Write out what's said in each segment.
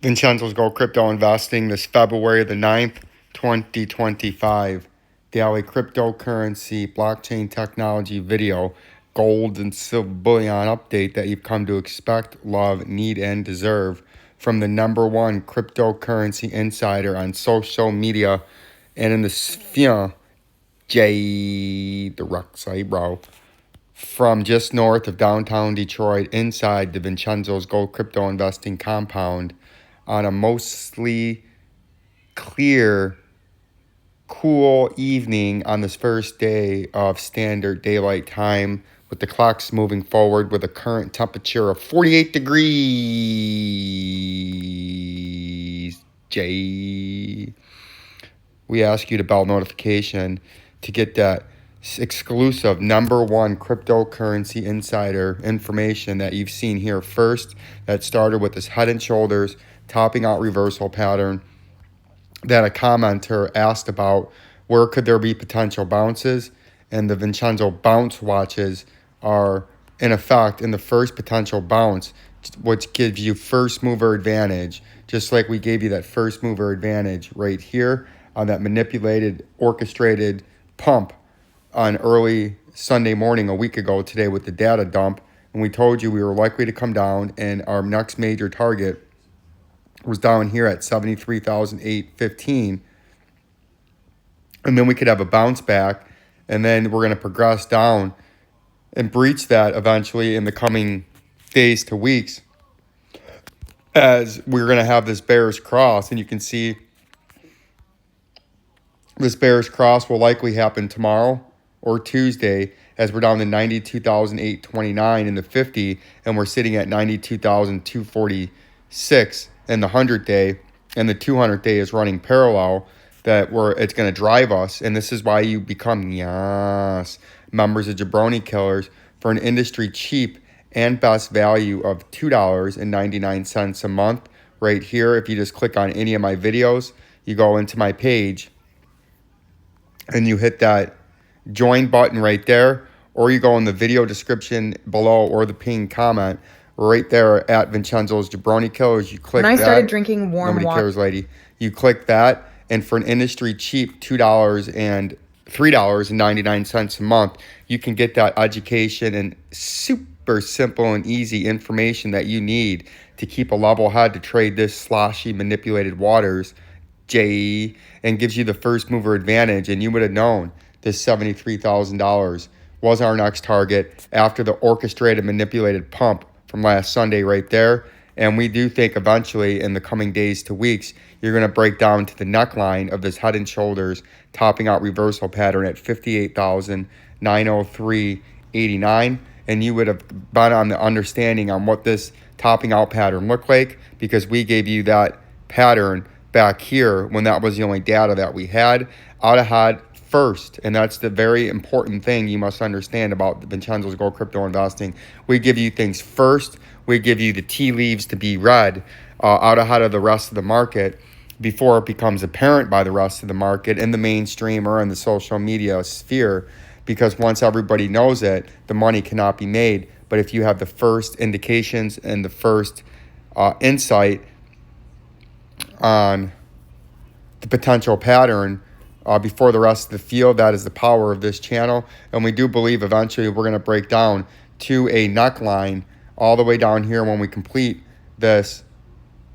Vincenzo's Gold Crypto Investing this February the 9th, 2025. Daily cryptocurrency, blockchain technology video, gold and silver bullion update that you've come to expect, love, need, and deserve from the #1 cryptocurrency insider on social media and in the fina, the rock side, bro. From just north of downtown Detroit, inside the Vincenzo's Gold Crypto Investing compound, on a mostly clear, cool evening on this first day of standard daylight time, with the clocks moving forward with a current temperature of 48 degrees. We ask you to bell notification to get that exclusive #1 cryptocurrency insider information that you've seen here first, that started with this head and shoulders topping out reversal pattern that a commenter asked about where could there be potential bounces, and the Vincenzo bounce watches are in effect in the first potential bounce, which gives you first mover advantage, just like we gave you that first mover advantage right here on that manipulated, orchestrated pump on early Sunday morning a week ago today with the data dump. And we told you we were likely to come down, and our next major target was down here at 73,815. And then we could have a bounce back, and then we're going to progress down and breach that eventually in the coming days to weeks, as we're going to have this bearish cross. And you can see this bearish cross will likely happen tomorrow or Tuesday, as we're down to 92,829 in the 50, and we're sitting at 92,246 in the 100-day, and the 200-day is running parallel, that it's going to drive us. And this is why you become members of Jabroni Killers for an industry cheap and best value of $2.99 a month right here. If you just click on any of my videos, you go into my page and you hit that join button right there, or you go in the video description below or the pinned comment right there at Vincenzo's Jabroni Killers. You click that. When I started drinking warm water. Nobody cares, lady. You click that, and for an industry cheap $2 and $3.99 a month, you can get that education and super simple and easy information that you need to keep a level head to trade this sloshy manipulated waters, and gives you the first mover advantage. And you would have known this $73,000 was our next target after the orchestrated manipulated pump from last Sunday right there. And we do think eventually in the coming days to weeks, you're going to break down to the neckline of this head and shoulders topping out reversal pattern at 58,903.89. And you would have been on the understanding on what this topping out pattern looked like, because we gave you that pattern back here when that was the only data that we had out ahead first. And that's the very important thing you must understand about the Vincenzo's Gold Crypto Investing. We give you things first. We give you the tea leaves to be read out ahead of the rest of the market before it becomes apparent by the rest of the market in the mainstream or in the social media sphere, because once everybody knows it, the money cannot be made. But if you have the first indications and the first insight on the potential pattern before the rest of the field, that is the power of this channel. And we do believe eventually we're going to break down to a neckline all the way down here when we complete this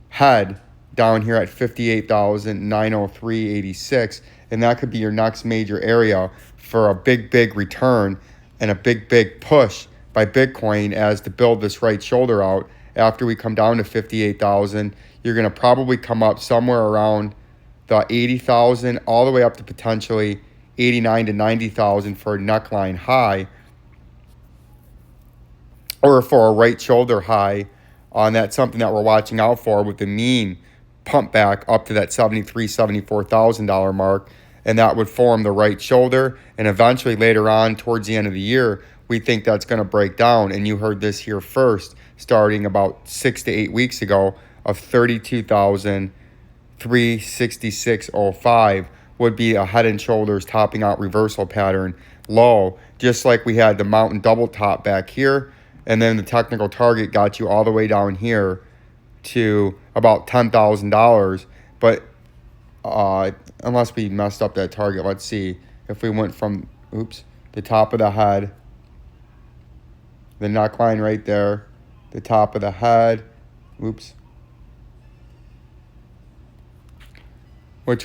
head down here at 58,903.86. And that could be your next major area for a big return and a big push by Bitcoin, as to build this right shoulder out. After we come down to 58,000, you're going to probably come up somewhere around the 80,000 all the way up to potentially 89 to 90,000 for a neckline high, or for a right shoulder high. And that's something that we're watching out for, with the mean pump back up to that $73,000, $74,000 mark. And that would form the right shoulder. And eventually later on towards the end of the year, we think that's going to break down. And you heard this here first, starting about 6 to 8 weeks ago, of 32,366.05 would be a head and shoulders topping out reversal pattern low, just like we had the mountain double top back here. And then the technical target got you all the way down here to about $10,000. But unless we messed up that target, let's see. If we went from, the top of the head, the neckline right there, the top of the head, which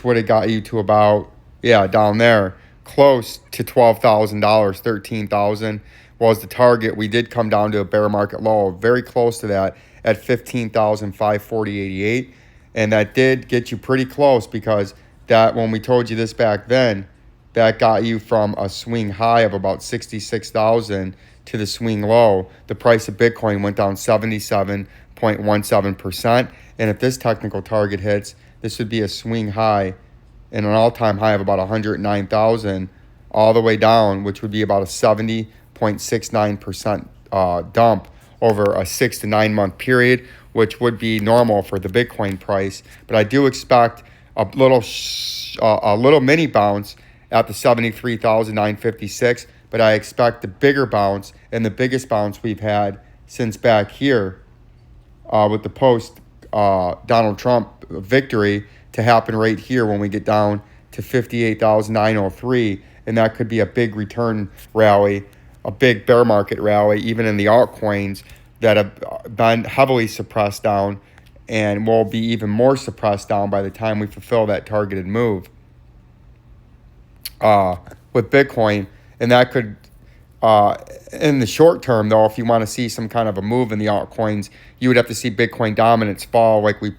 would have got you to about, down there, close to $12,000, $13,000 was the target. We did come down to a bear market low, very close to that at 15,540.88, and that did get you pretty close, because that, when we told you this back then, that got you from a swing high of about 66,000 to the swing low. The price of Bitcoin went down 77.17%, and if this technical target hits, this would be a swing high and an all-time high of about 109,000 all the way down, which would be about a 70.69% dump over a 6 to 9 month period, which would be normal for the Bitcoin price. But I do expect a little mini bounce at the 73,956, but I expect the bigger bounce, and the biggest bounce we've had since back here with the post Donald Trump victory, to happen right here when we get down to 58,903, and that could be a big return rally, a big bear market rally, even in the altcoins that have been heavily suppressed down and will be even more suppressed down by the time we fulfill that targeted move with Bitcoin. And that could, in the short term, though, if you want to see some kind of a move in the altcoins, you would have to see Bitcoin dominance fall like we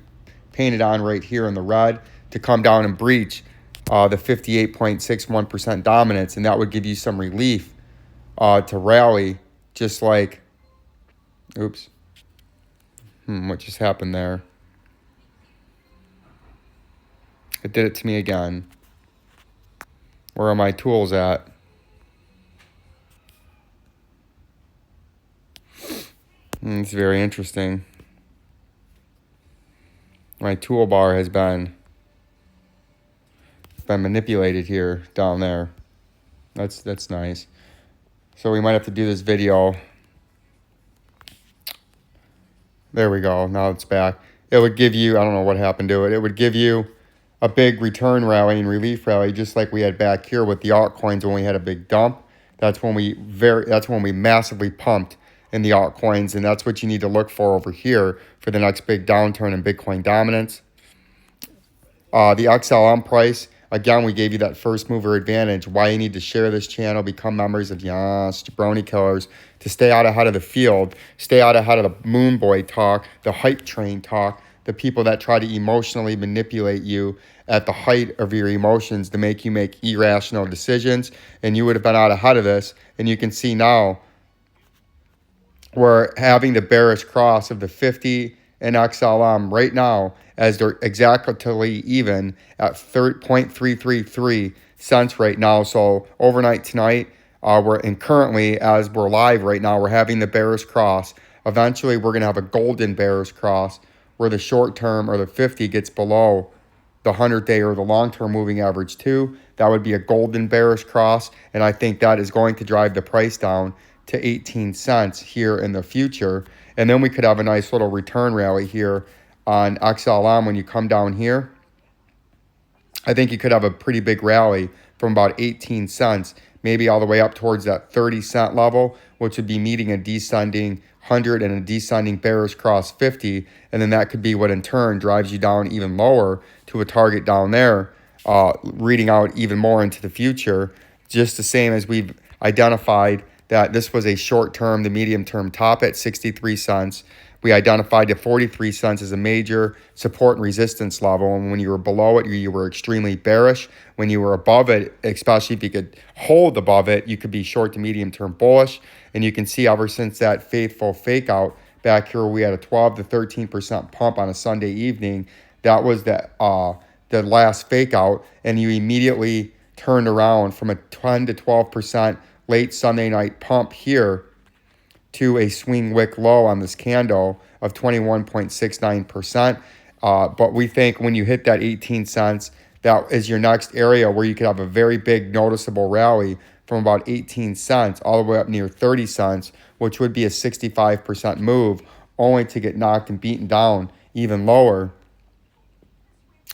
painted on right here in the red, to come down and breach the 58.61% dominance, and that would give you some relief to rally, just like, what just happened there? It did it to me again. Where are my tools at? It's very interesting. My toolbar has been manipulated here down there. That's nice. So we might have to do this video. There we go. Now it's back. It would give you, I don't know what happened to it. It would give you a big return rally and relief rally, just like we had back here with the altcoins when we had a big dump. That's when we massively pumped in the altcoins, and that's what you need to look for over here for the next big downturn in Bitcoin dominance. The XLM price, again, we gave you that first mover advantage. Why you need to share this channel, become members of Jabroni Killers, to stay out ahead of the field, stay out ahead of the moon boy talk, the hype train talk, the people that try to emotionally manipulate you at the height of your emotions to make you make irrational decisions. And you would have been out ahead of this, and you can see now we're having the bearish cross of the 50 and XLM right now, as they're exactly even at 0.333 cents right now. So overnight tonight, currently, as we're live right now, we're having the bearish cross. Eventually, we're going to have a golden bearish cross where the short term, or the 50, gets below the 100-day or the long-term moving average too. That would be a golden bearish cross, and I think that is going to drive the price down to 18 cents here in the future. And then we could have a nice little return rally here on XLM when you come down here. I think you could have a pretty big rally from about 18 cents, maybe all the way up towards that 30-cent level, which would be meeting a descending 100 and a descending bearish cross 50. And then that could be what in turn drives you down even lower to a target down there, reading out even more into the future, just the same as we've identified that this was a short-term, the medium-term top at 63 cents. We identified the 43 cents as a major support and resistance level. And when you were below it, you were extremely bearish. When you were above it, especially if you could hold above it, you could be short to medium-term bullish. And you can see ever since that faithful fake out back here, we had a 12 to 13% pump on a Sunday evening. That was the last fake out. And you immediately turned around from a 10 to 12% late Sunday night pump here to a swing wick low on this candle of 21.69%. But we think when you hit that 18 cents, that is your next area where you could have a very big noticeable rally from about 18 cents all the way up near 30 cents, which would be a 65% move, only to get knocked and beaten down even lower,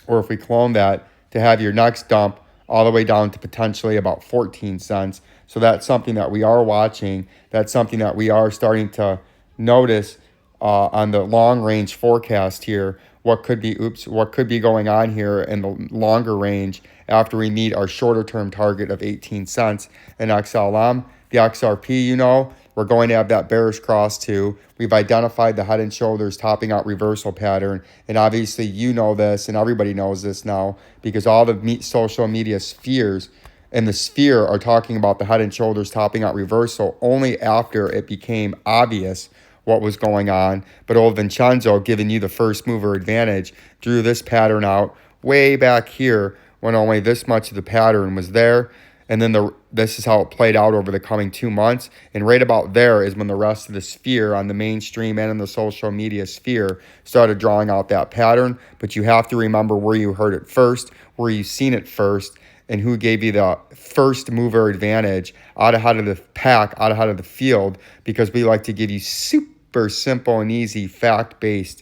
or if we clone that to have your next dump all the way down to potentially about 14 cents. So that's something that we are watching. That's something that we are starting to notice on the long range forecast here. What could be going on here in the longer range after we meet our shorter term target of 18 cents in XLM. The XRP, we're going to have that bearish cross too. We've identified the head and shoulders topping out reversal pattern. And obviously you know this and everybody knows this now because all the social media spheres in the sphere are talking about the head and shoulders topping out reversal only after it became obvious what was going on. But old Vincenzo, giving you the first mover advantage, drew this pattern out way back here when only this much of the pattern was there. And then this is how it played out over the coming 2 months. And right about there is when the rest of the sphere on the mainstream and in the social media sphere started drawing out that pattern. But you have to remember where you heard it first, where you seen it first, and who gave you the first mover advantage out ahead of the pack, out ahead of the field, because we like to give you super simple and easy fact-based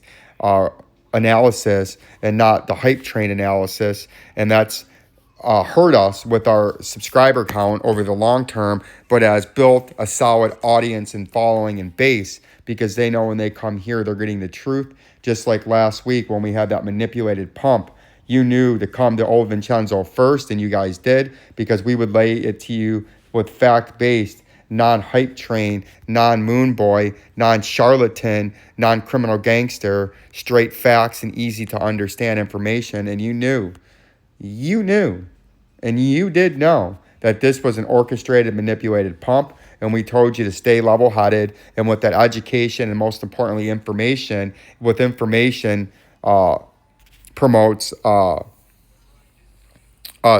analysis and not the hype train analysis. And that's hurt us with our subscriber count over the long term, but has built a solid audience and following and base because they know when they come here, they're getting the truth. Just like last week when we had that manipulated pump, you knew to come to old Vincenzo first, and you guys did, because we would lay it to you with fact-based, non-hype train, non-moon boy, non-charlatan, non-criminal gangster, straight facts and easy to understand information. And you knew, and you did know that this was an orchestrated, manipulated pump. And we told you to stay level-headed, and with that education and most importantly information, with information promotes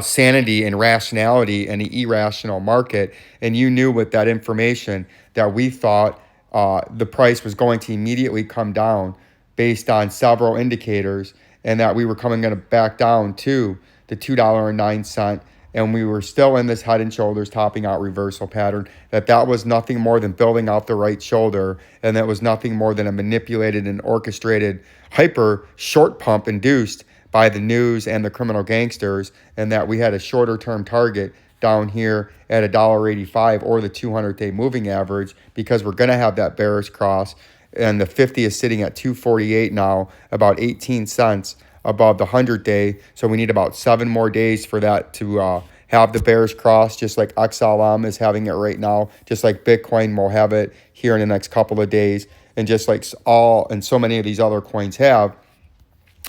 sanity and rationality in an irrational market. And you knew with that information that we thought the price was going to immediately come down based on several indicators, and that we were going to back down to the $2.09, and we were still in this head and shoulders topping out reversal pattern, that was nothing more than building out the right shoulder, and that was nothing more than a manipulated and orchestrated hyper short pump induced by the news and the criminal gangsters, and that we had a shorter term target down here at $1.85 or the 200-day moving average, because we're going to have that bearish cross, and the 50 is sitting at 248 now, about 18 cents above the 100-day. So we need about 7 more days for that to have the bearish cross, just like XLM is having it right now, just like Bitcoin will have it here in the next couple of days, and just like so many of these other coins have.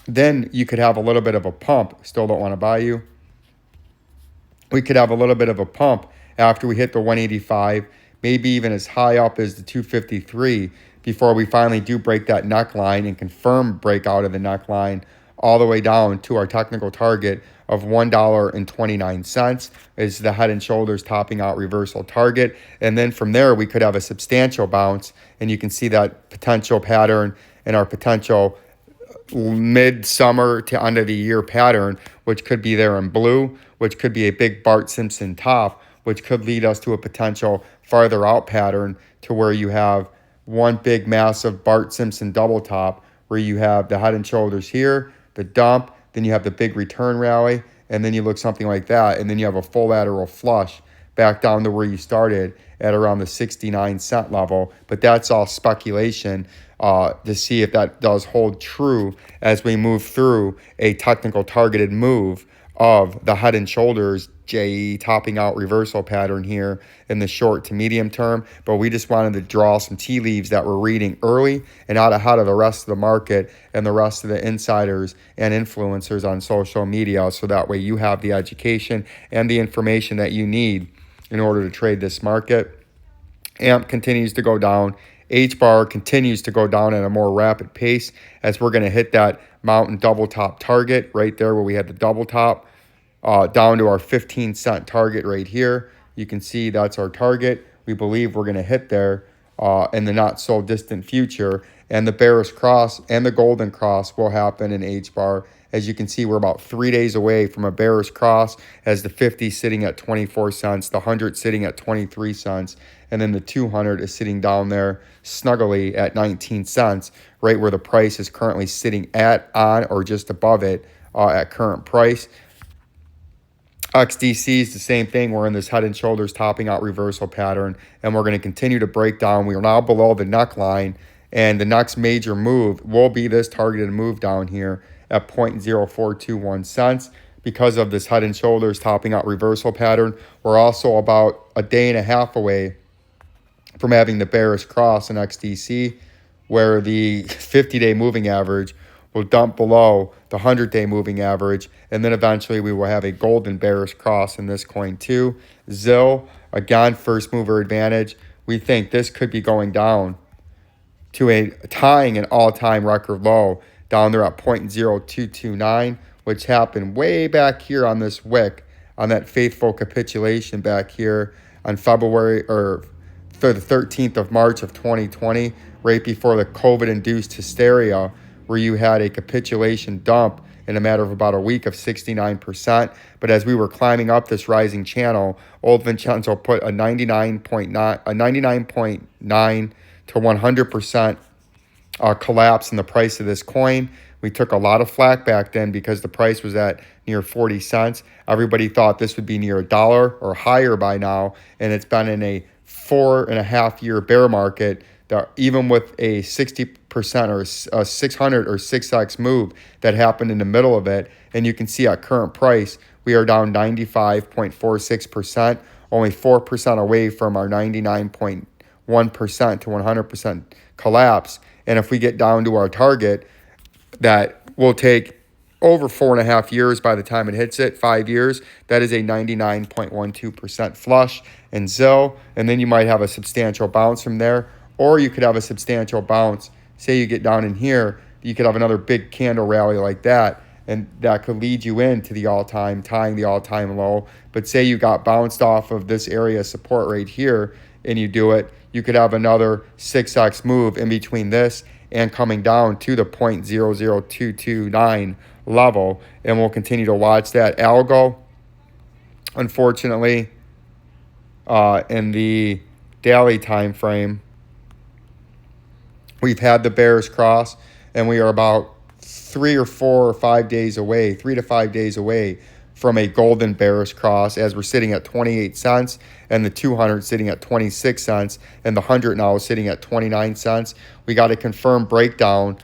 Then you could have a little bit of a pump. Still don't want to buy you. We could have a little bit of a pump after we hit the 185, maybe even as high up as the 253, before we finally do break that neckline and confirm breakout of the neckline all the way down to our technical target of $1.29 is the head and shoulders topping out reversal target. And then from there, we could have a substantial bounce, and you can see that potential pattern in our potential mid-summer to end of the year pattern, which could be there in blue, which could be a big Bart Simpson top, which could lead us to a potential farther out pattern to where you have one big massive Bart Simpson double top, where you have the head and shoulders here, the dump, then you have the big return rally, and then you look something like that, and then you have a full lateral flush back down to where you started at around the 69-cent level. But that's all speculation to see if that does hold true as we move through a technical targeted move of the head and shoulders JE topping out reversal pattern here in the short to medium term. But we just wanted to draw some tea leaves that we're reading early and out ahead of the rest of the market and the rest of the insiders and influencers on social media, so that way you have the education and the information that you need in order to trade this market. AMP continues to go down. H-bar continues to go down at a more rapid pace, as we're going to hit that mountain double top target right there where we had the double top, down to our 15-cent target right here. You can see that's our target. We believe we're going to hit there in the not so distant future, and the bearish cross and the golden cross will happen in H-bar. As you can see, we're about 3 days away from a bearish cross, as the 50 sitting at 24 cents, the 100 sitting at 23 cents, and then the 200 is sitting down there snugly at 19 cents, right where the price is currently sitting at, on, or just above it at current price. XDC is the same thing. We're in this head and shoulders topping out reversal pattern, and we're going to continue to break down. We are now below the neckline, and the next major move will be this targeted move down here at 0.0421 cents. Because of this head and shoulders topping out reversal pattern, we're also about a day and a half away from having the bearish cross in XDC, where the 50-day moving average will dump below the 100-day moving average, and then eventually we will have a golden bearish cross in this coin too. ZIL, again, first mover advantage. We think this could be going down to tying an all-time record low down there at 0.0229, which happened way back here on this wick, on that faithful capitulation back here on February, or the 13th of March of 2020, right before the COVID-induced hysteria, where you had a capitulation dump in a matter of about a week of 69%. But as we were climbing up this rising channel, old Vincenzo put a 99.9 to 100% collapse in the price of this coin. We took a lot of flack back then because the price was at near 40 cents. Everybody thought this would be near $1 or higher by now, and it's been in a 4.5-year bear market that even with a 60% or a 600 or 6x move that happened in the middle of it, and you can see at current price, we are down 95.46%, only 4% away from our 99.1% to 100% collapse. And if we get down to our target, that will take over 4.5 years by the time it hits it, 5 years. That is a 99.12% flush in ZIL, and then you might have a substantial bounce from there, or you could have a substantial bounce. Say you get down in here, you could have another big candle rally like that, and that could lead you into the all-time, tying the all-time low. But say you got bounced off of this area of support right here, and you do it, you could have another 6x move in between this and coming down to the 0.00229 level, and we'll continue to watch that. Algo, unfortunately, in the daily time frame, we've had the bearish cross, and we are about 3 or 4 or 5 days away, 3 to 5 days away from a golden bearish cross, as we're sitting at 28 cents and the 200 sitting at 26 cents and the 100 now is sitting at 29 cents. We got a confirmed breakdown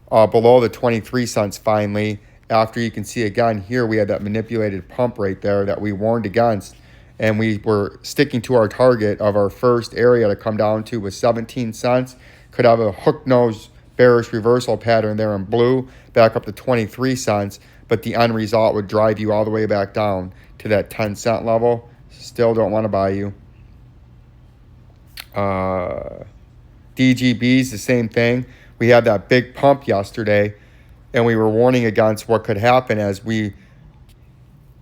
below the 23 cents finally, after you can see again here we had that manipulated pump right there that we warned against, and we were sticking to our target of our first area to come down to was 17 cents. Could have a hook nose bearish reversal pattern there in blue back up to 23 cents, but the end result would drive you all the way back down to that 10-cent level. Still don't want to buy you. DGB's the same thing. We had that big pump yesterday, and we were warning against what could happen as we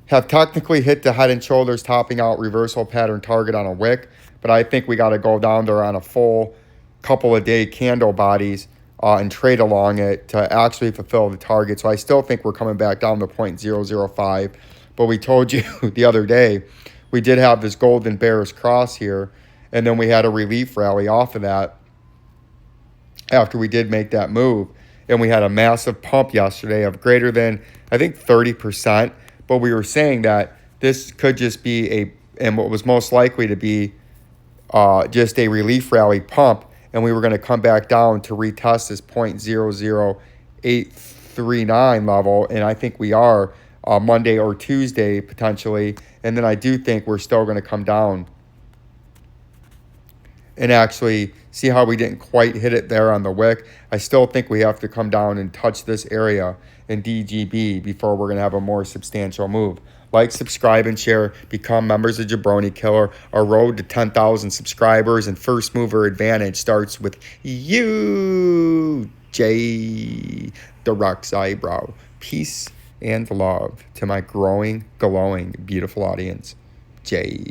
have technically hit the head and shoulders topping out reversal pattern target on a wick, but I think we got to go down there on a full couple of day candle bodies and trade along it to actually fulfill the target. So I still think we're coming back down to 0.005. But we told you the other day, we did have this golden bearish cross here, and then we had a relief rally off of that after we did make that move. And we had a massive pump yesterday of greater than, I think, 30%. But we were saying that this could just be and what was most likely to be just a relief rally pump, and we were going to come back down to retest this 0.00839 level, and I think we are Monday or Tuesday potentially, and then I do think we're still going to come down and actually see how we didn't quite hit it there on the wick. I still think we have to come down and touch this area in DGB before we're going to have a more substantial move. Like, subscribe, and share. Become members of Jabroni Killer. Our road to 10,000 subscribers and first mover advantage starts with you, Jay the Rocks Eyebrow. Peace and love to my growing, glowing, beautiful audience. Jay.